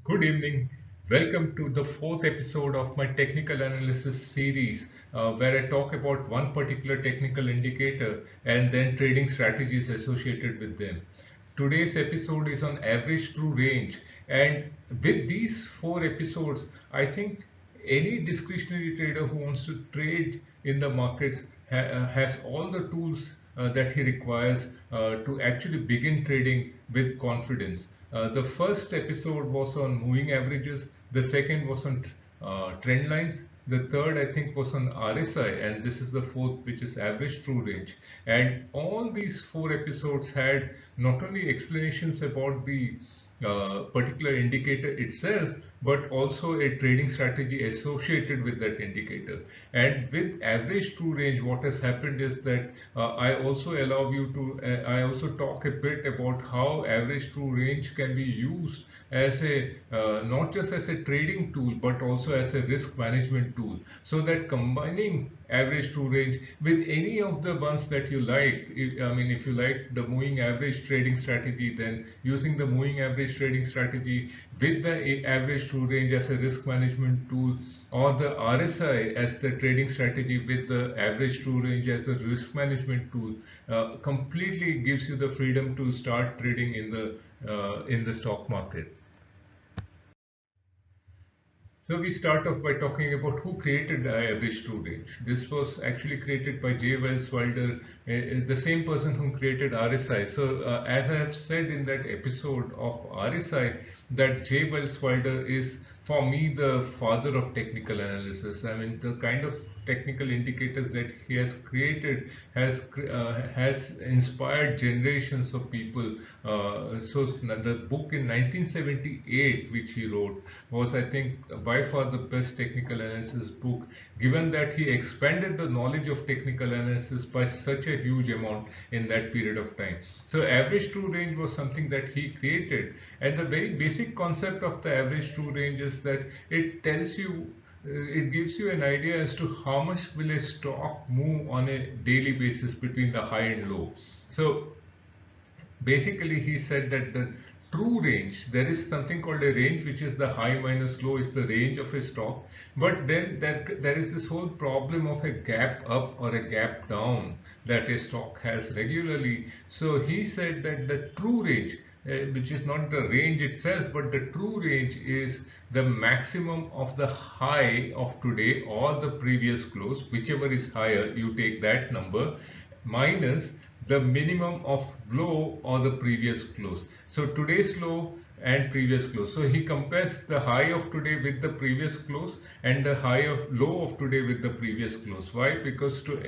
Good evening. Welcome to the fourth episode of my technical analysis series, where I talk about one particular technical indicator and then trading strategies associated with them. Today's episode is on average true range, and with these four episodes, I think any discretionary trader who wants to trade in the markets has all the tools that he requires to actually begin trading with confidence. The first episode was on moving averages, the second was on trend lines, the third I think was on RSI, and this is the fourth, which is average true range. And all these four episodes had not only explanations about the particular indicator itself, but also a trading strategy associated with that indicator. And with average true range, what has happened is that I also talk a bit about how average true range can be used as a not just as a trading tool but also as a risk management tool, so that combining average true range with any of the ones that you like, if you like the moving average trading strategy, then using the moving average trading strategy with the average true range as a risk management tool, or the RSI as the trading strategy with the average true range as a risk management tool, completely gives you the freedom to start trading in the stock market. So we start off by talking about who created the average true range. This was actually created by J. Wells Wilder, the same person who created RSI. So as I have said in that episode of RSI, that J. Wells Wilder is for me the father of technical analysis. I mean, the kind of technical indicators that he has created has inspired generations of people. So the book in 1978 which he wrote was, I think, by far the best technical analysis book, given that he expanded the knowledge of technical analysis by such a huge amount in that period of time. So average true range was something that he created, and the very basic concept of the average true range is that it tells you it gives you an idea as to how much will a stock move on a daily basis between the high and low. So basically he said that the true range, there is something called a range, which is the high minus low is the range of a stock, but then there is this whole problem of a gap up or a gap down that a stock has regularly. So he said that the true range, which is not the range itself, but the true range is the maximum of the high of today or the previous close, whichever is higher, you take that number, minus the minimum of low or the previous close. So today's low and previous close. So he compares the high of today with the previous close and the high of low of today with the previous close. Why? Because to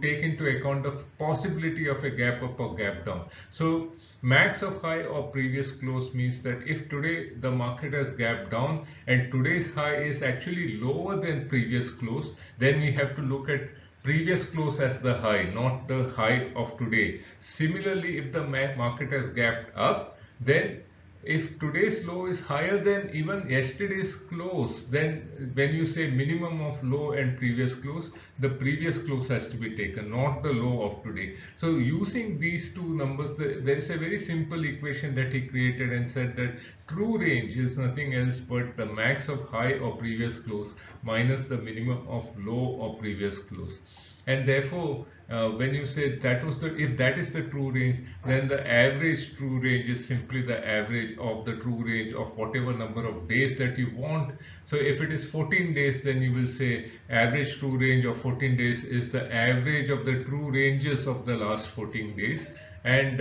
take into account the possibility of a gap up or gap down. So max of high or previous close means that if today the market has gapped down and today's high is actually lower than previous close, then we have to look at previous close as the high, not the high of today. Similarly, if the market has gapped up, then if today's low is higher than even yesterday's close, then when you say minimum of low and previous close, the previous close has to be taken, not the low of today. So using these two numbers, there is a very simple equation that he created and said that true range is nothing else but the max of high or previous close minus the minimum of low or previous close. And therefore, when you say that was the, if that is the true range, then the average true range is simply the average of the true range of whatever number of days that you want. So if it is 14 days, then you will say average true range of 14 days is the average of the true ranges of the last 14 days. And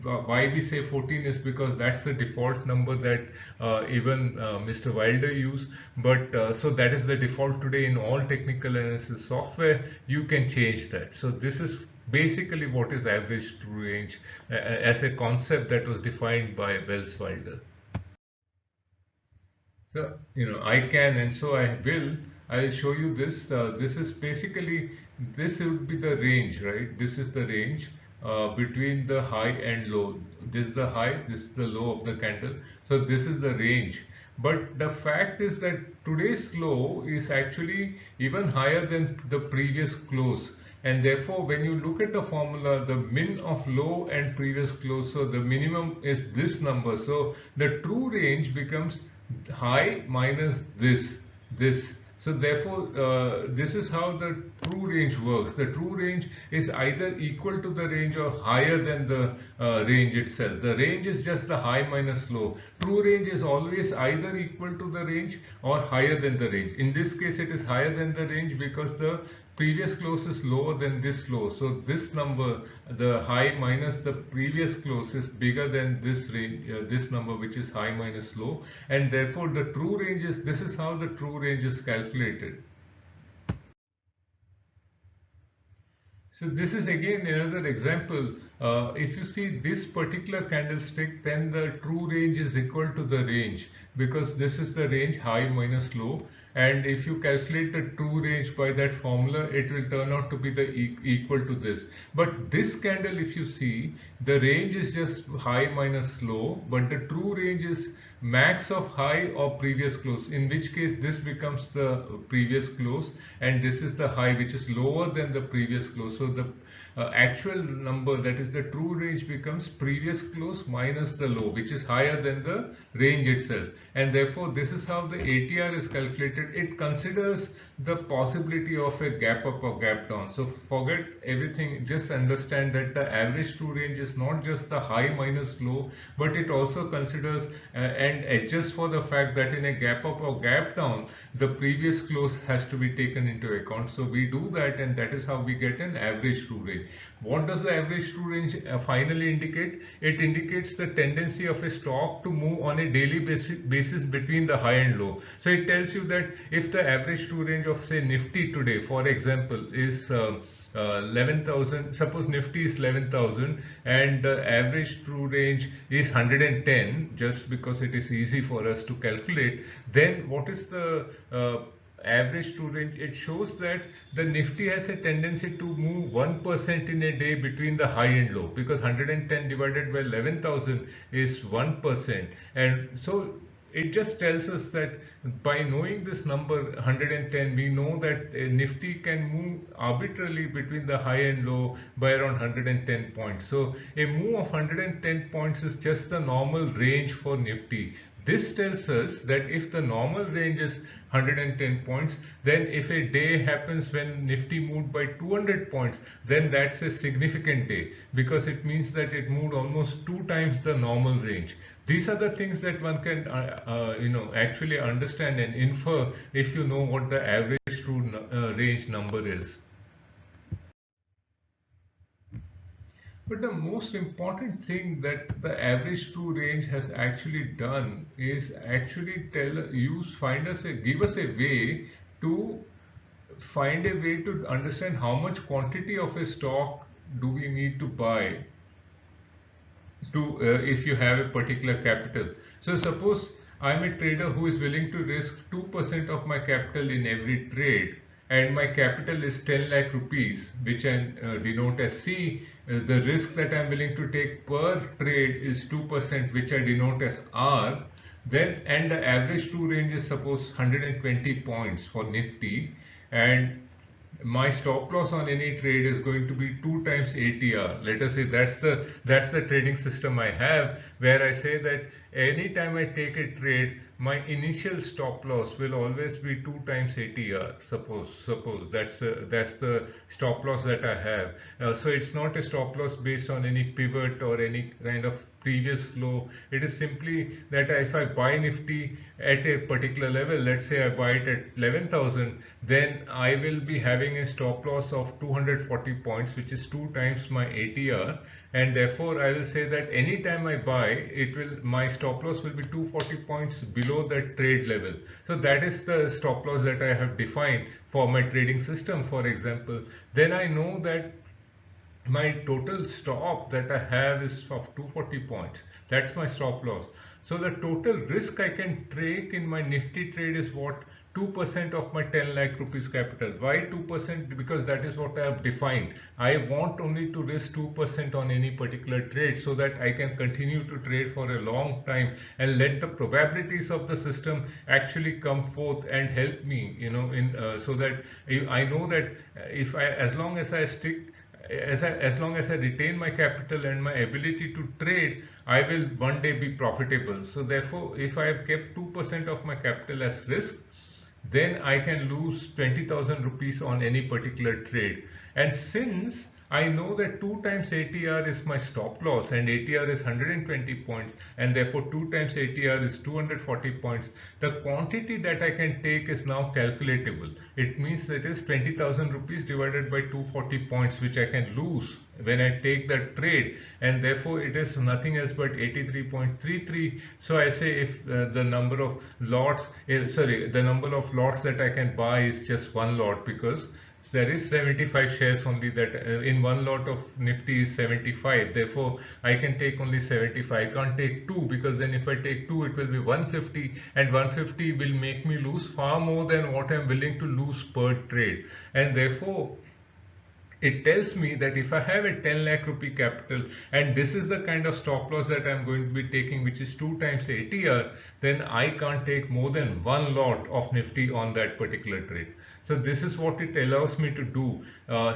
why we say 14 is because that's the default number that even Mr. Wilder used. But so that is the default today in all technical analysis software. You can change that. So this is basically what is average true range as a concept that was defined by Wells Wilder. So, I can, and so I will. I'll show you this. This is basically, this would be the range, right? This is the range between the high and low. This is the high, this is the low of the candle. So this is the range. But the fact is that today's low is actually even higher than the previous close. and therefore when you look at the formula, the min of low and previous close, so the minimum is this number, so the true range becomes high minus this. So therefore, this is how the true range works. The true range is either equal to the range or higher than the range itself. The range is just the high minus low. True range is always either equal to the range or higher than the range. In this case, it is higher than the range because the previous close is lower than this low. So this number, the high minus the previous close, is bigger than this range, this number, which is high minus low, and therefore the true range is, this is how the true range is calculated. So this is again another example. If you see this particular candlestick, then the true range is equal to the range, because this is the range high minus low. And if you calculate the true range by that formula, it will turn out to be the equal to this. But this candle, if you see, the range is just high minus low, but the true range is max of high or previous close, in which case this becomes the previous close, and this is the high, which is lower than the previous close. So the actual number, that is the true range, becomes previous close minus the low, which is higher than the range itself. And therefore this is how the ATR is calculated. It considers the possibility of a gap up or gap down. So forget everything, just understand that the average true range is not just the high minus low, but it also considers and adjusts for the fact that in a gap up or gap down, the previous close has to be taken into account. So we do that, and that is how we get an average true range. What does the average true range finally indicate? It indicates the tendency of a stock to move on a daily basis between the high and low. So it tells you that if the average true range of, say, Nifty today, for example, is 11,000, suppose Nifty is 11,000 and the average true range is 110, just because it is easy for us to calculate, then what is the average true range? It shows that the Nifty has a tendency to move 1% in a day between the high and low, because 110 divided by 11,000 is 1%. And so it just tells us that by knowing this number 110, we know that Nifty can move arbitrarily between the high and low by around 110 points. So a move of 110 points is just the normal range for Nifty. This tells us that if the normal range is 110 points, then if a day happens when Nifty moved by 200 points, then that's a significant day, because it means that it moved almost 2 times the normal range. These are the things that one can actually understand and infer if you know what the average true range number is. But the most important thing that the average true range has actually done is actually give us a way to find a way to understand how much quantity of a stock do we need to buy to if you have a particular capital. So suppose I'm a trader who is willing to risk 2% of my capital in every trade, and my capital is 10 lakh rupees, which I denote as C. The risk that I'm willing to take per trade is 2%, which I denote as R. Then, and the average true range is suppose 120 points for Nifty, and my stop loss on any trade is going to be 2 times ATR. Let us say that's the trading system I have, where I say that anytime I take a trade, my initial stop loss will always be 2 times ATR. Suppose that's the stop loss that I have. So it's not a stop loss based on any pivot or any kind of previous low. It is simply that if I buy Nifty at a particular level, let's say I buy it at 11,000, then I will be having a stop loss of 240 points, which is 2 times my ATR, and therefore I will say that anytime I buy, my stop loss will be 240 points below that trade level. So that is the stop loss that I have defined for my trading system, for example. Then I know that my total stop that I have is of 240 points. That's my stop loss. So the total risk I can take in my Nifty trade is what? 2% of my 10 lakh rupees capital. Why 2%? Because that is what I have defined. I want only to risk 2% on any particular trade so that I can continue to trade for a long time and let the probabilities of the system actually come forth and help me, so that I know that if I, as long as I stick as long as I retain my capital and my ability to trade, I will one day be profitable. So therefore, if I have kept 2% of my capital as risk, then I can lose 20,000 rupees on any particular trade. And since I know that 2 times ATR is my stop loss and ATR is 120 points, and therefore 2 times ATR is 240 points, the quantity that I can take is now calculatable. It means that is 20,000 rupees divided by 240 points, which I can lose when I take that trade, and therefore it is nothing else but 83.33. So I say if the number of lots, the number of lots that I can buy is just one lot, because there is 75 shares only, that in one lot of Nifty is 75. Therefore, I can take only 75. I can't take 2, because then if I take 2, it will be 150, and 150 will make me lose far more than what I'm willing to lose per trade. And therefore, it tells me that if I have a 10 lakh rupee capital and this is the kind of stop loss that I'm going to be taking, which is 2 times ATR, then I can't take more than one lot of Nifty on that particular trade. So this is what it allows me to do.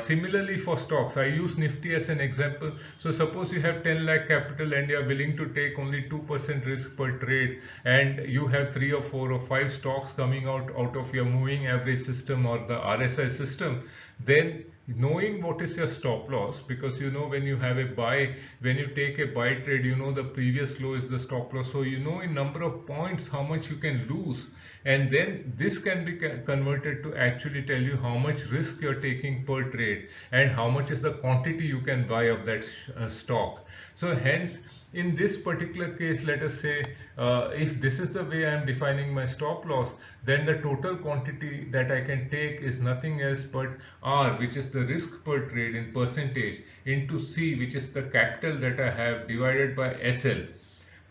Similarly for stocks, I use Nifty as an example. So suppose you have 10 lakh capital and you are willing to take only 2% risk per trade, and you have 3 or 4 or 5 stocks coming out of your moving average system or the RSI system, then knowing what is your stop loss, because you know when you have a buy, when you take a buy trade, you know the previous low is the stop loss, so you know in number of points how much you can lose, and then this can be converted to actually tell you how much risk you're taking per trade and how much is the quantity you can buy of that stock. So hence, in this particular case, let us say if this is the way I am defining my stop loss, then the total quantity that I can take is nothing else but R, which is the risk per trade in percentage, into C, which is the capital that I have, divided by SL.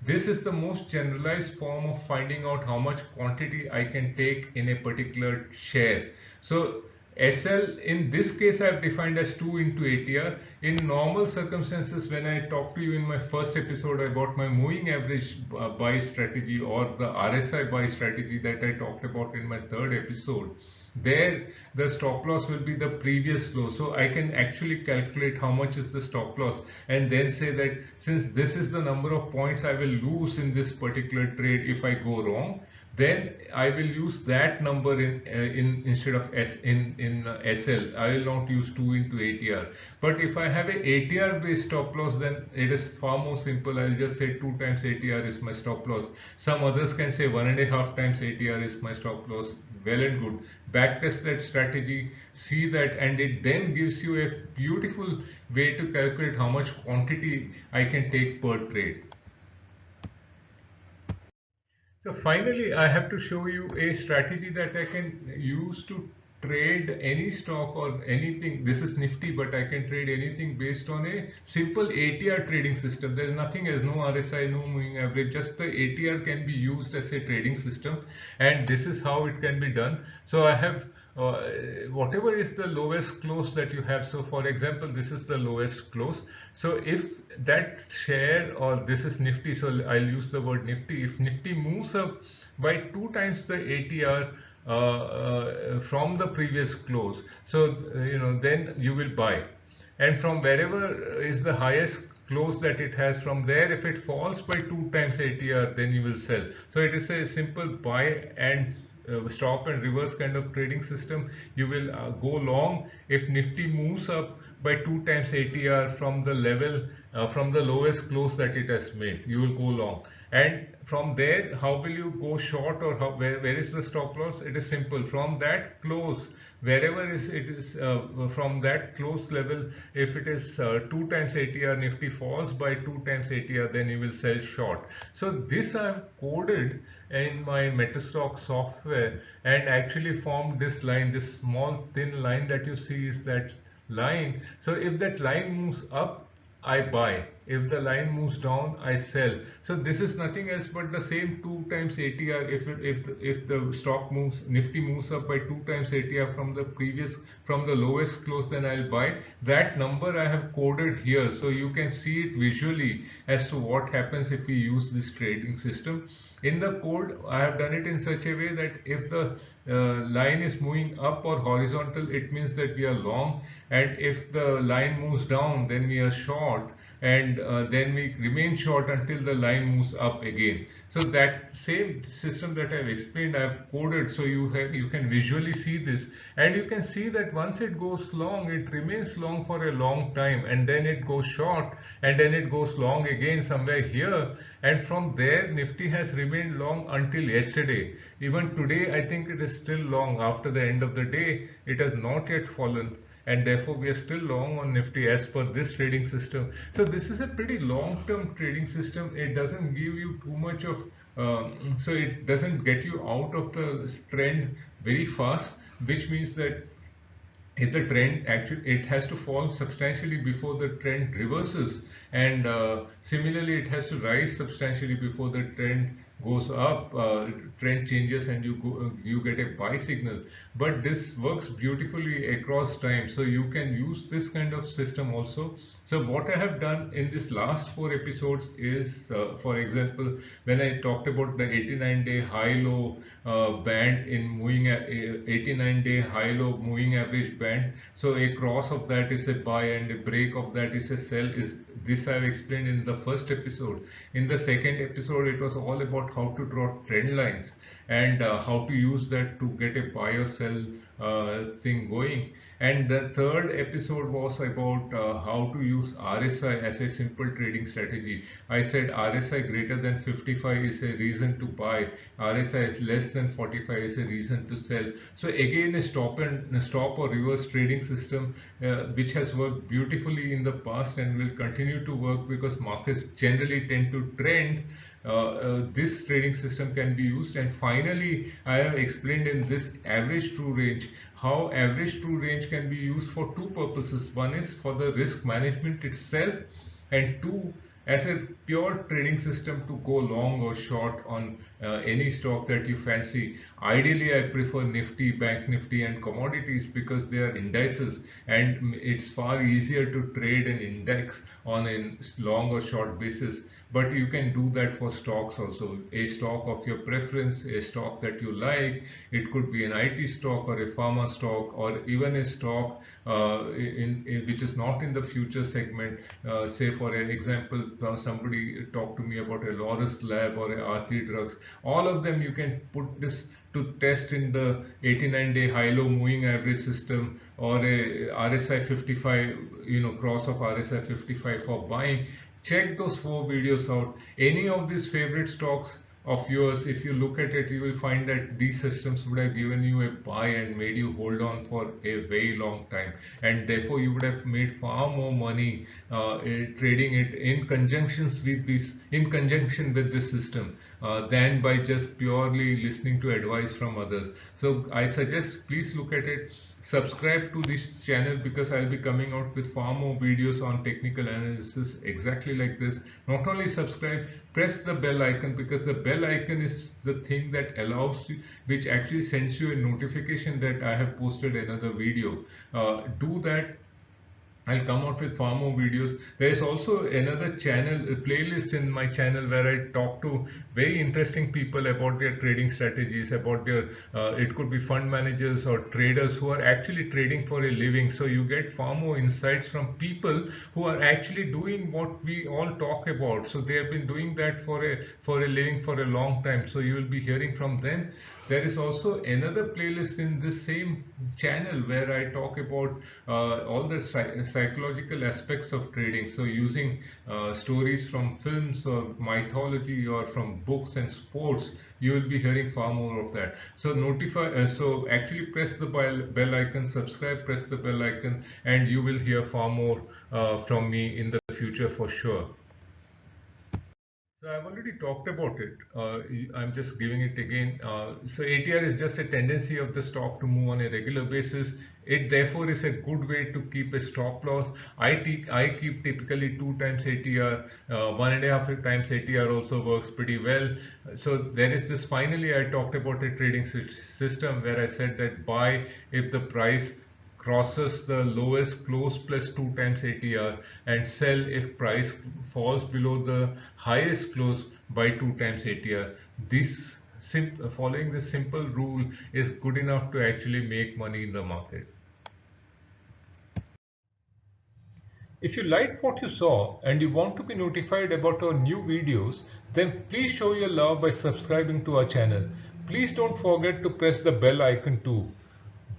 This is the most generalized form of finding out how much quantity I can take in a particular share. So SL in this case I have defined as 2 into ATR. In normal circumstances, when I talked to you in my first episode about my moving average buy strategy, or the RSI buy strategy that I talked about in my third episode, there the stop loss will be the previous low. So I can actually calculate how much is the stop loss and then say that since this is the number of points I will lose in this particular trade if I go wrong, then I will use that number in instead of SL. I will not use 2 into ATR. But if I have a ATR based stop loss, then it is far more simple. I'll just say 2 times ATR is my stop loss. Some others can say 1.5 times ATR is my stop loss. Well and good. Backtest that strategy, see that, and it then gives you a beautiful way to calculate how much quantity I can take per trade. So finally, I have to show you a strategy that I can use to trade any stock or anything. This is Nifty, but I can trade anything based on a simple ATR trading system. There is nothing as no RSI, no moving average, just the ATR can be used as a trading system, and this is how it can be done. So I have whatever is the lowest close that you have. So for example, this is the lowest close. So if that share, or this is Nifty, so I'll use the word Nifty. If Nifty moves up by 2 times the ATR from the previous close, so then you will buy, and from wherever is the highest close that it has, from there if it falls by 2 times ATR, then you will sell. So it is a simple buy and stop and reverse kind of trading system. You will go long if Nifty moves up by 2 times ATR from the level, from the lowest close that it has made. You will go long, and from there how will you go short, or where is the stop loss? It is simple. From that close, wherever it is from that close level, if it is 2 times ATR, Nifty falls by 2 times ATR, then you will sell short. So this I have coded in my Metastock software and actually formed this line. This small thin line that you see is that line. So if that line moves up, I buy. If the line moves down, I sell. So this is nothing else but the same 2 times ATR. If the stock moves, Nifty moves up by 2 times ATR from the lowest close, then I'll buy. That number I have coded here, so you can see it visually as to what happens if we use this trading system. In the code, I have done it in such a way that if the line is moving up or horizontal, it means that we are long, and if the line moves down, then we are short, and then we remain short until the line moves up again. So that same system that I've explained, I've coded so you can visually see this, and you can see that once it goes long, it remains long for a long time, and then it goes short, and then it goes long again somewhere here, and from there Nifty has remained long until yesterday. Even today I think it is still long. After the end of the day, it has not yet fallen, and therefore we are still long on Nifty as per this trading system. So this is a pretty long-term trading system. It doesn't give you too much of, so it doesn't get you out of the trend very fast, which means that if the trend actually, it has to fall substantially before the trend reverses, and similarly it has to rise substantially before the trend goes up, trend changes, and you get a buy signal. But this works beautifully across time, so you can use this kind of system also. So what I have done in this last 4 episodes is, for example, when I talked about the 89-day high-low band in moving 89-day high-low moving average band. So a cross of that is a buy and a break of that is a sell. This I've explained in the first episode. In the second episode, it was all about how to draw trend lines and how to use that to get a buy or sell thing going. And the third episode was about how to use RSI as a simple trading strategy. I said RSI greater than 55 is a reason to buy. RSI less than 45 is a reason to sell. So again, a stop or reverse trading system which has worked beautifully in the past and will continue to work because markets generally tend to trend. This trading system can be used. And finally, I have explained in this average true range how average true range can be used for 2 purposes. One is for the risk management itself, and 2, as a pure trading system to go long or short on any stock that you fancy. Ideally, I prefer Nifty, Bank Nifty and commodities because they are indices, and it's far easier to trade an index on a long or short basis. But you can do that for stocks also. A stock of your preference, a stock that you like. It could be an IT stock or a pharma stock, or even a stock which is not in the future segment. Say for an example, somebody talked to me about a Laurus Lab or a Aarti Drugs. All of them you can put this to test in the 89-day high-low moving average system, or a RSI 55, cross of RSI 55 for buying. Check those 4 videos out. Any of these favorite stocks of yours, if you look at it, you will find that these systems would have given you a buy and made you hold on for a very long time, and therefore you would have made far more money trading it in conjunction with this system than by just purely listening to advice from others. So I suggest please look at it. Subscribe to this channel because I'll be coming out with far more videos on technical analysis exactly like this. Not only subscribe, press the bell icon, because the bell icon is the thing that allows you, which actually sends you a notification that I have posted another video. Do that. I'll come out with far more videos. There is also another channel, a playlist in my channel where I talk to very interesting people about their trading strategies, about their, it could be fund managers or traders who are actually trading for a living. So you get far more insights from people who are actually doing what we all talk about. So they have been doing that for a living for a long time. So you will be hearing from them. There is also another playlist in this same channel where I talk about all the psychological aspects of trading. So using stories from films or mythology or from books and sports, you will be hearing far more of that. So so actually press the bell icon, subscribe, press the bell icon, and you will hear far more from me in the future for sure. So I've already talked about it. I'm just giving it again. So ATR is just a tendency of the stock to move on a regular basis. It therefore is a good way to keep a stop loss. I keep typically 2 times ATR. 1.5 times ATR also works pretty well. So there is this. Finally, I talked about a trading system where I said that buy if the price crosses the lowest close plus 2 times ATR and sell if price falls below the highest close by 2 times ATR. This following this simple rule is good enough to actually make money in the market. If you liked what you saw and you want to be notified about our new videos, then please show your love by subscribing to our channel. Please don't forget to press the bell icon too.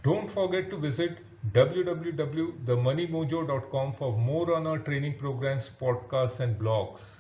Don't forget to visit www.themoneymojo.com for more on our training programs, podcasts and blogs.